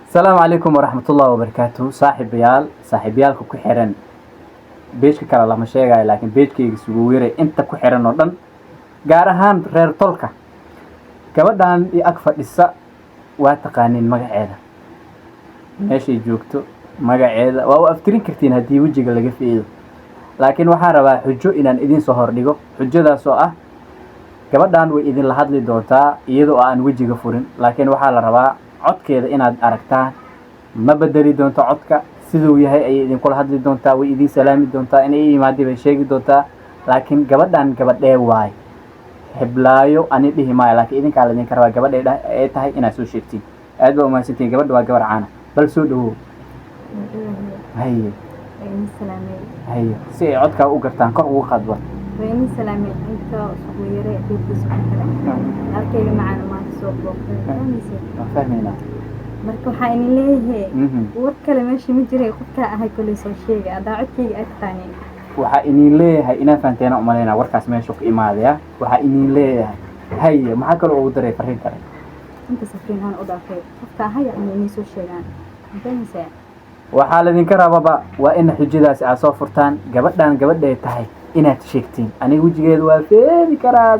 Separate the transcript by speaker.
Speaker 1: السلام عليكم ورحمة الله وبركاته. صاحب يال كحيران بيشك كلا لما شيء لكن بيشك يسويه أنت كحيران ودن جارهان غير طلقة كبدان أكفر السا واتقانين مجعدة ماشي جوكتو مجعدة وهو أفترين كرتين هدي وجهك اللي فيه لكن وحاربا حجو إن إذن سهر ديجو حجو ذا سؤال gabadhan way idin la hadli doontaa iyadoo aan wajiga furin laakiin waxa la rabaa codkeeda inaad aragtaan ma bedeli doonto codka sidoo yahay ay idin kula hadli doontaa way idin salaami doontaa inay yimaadii bay sheegi doontaa laakiin gabadhan gabadhee waay heblaayo ani dhihi maayo laakiin idinka la idin karaba gabadhee ay tahay inaad soo sheegtiin aad ba u mahadsantiin gabadhu waa gabar caana bal soo dhawo haye haye si ay codka u gartaan kor ugu qadba
Speaker 2: وين سلامي أنت صغيرة بيت سكتة أركي معنا ما تسوق
Speaker 1: فاهمينا
Speaker 2: مركو حين ليه وكلمة شيء مجري قطع هاي كل شيء أضاعت كي أكتاني
Speaker 1: waxa inii leeyahay inaan faanteena u maleynaa warkaas meesha ku imaadaya waxa inii leeyahay haye maxaa kale oo daray fariin kale
Speaker 2: أنت سفرين هون أضافي قطع هاي يعني نيسو شيئان أنت
Speaker 1: waxaa la idinka rababa waa in xujadaas aad soo furtaan gabadhan gabadhay tahay inaad sheegtiin aniga wajigeedu waa feedi karaa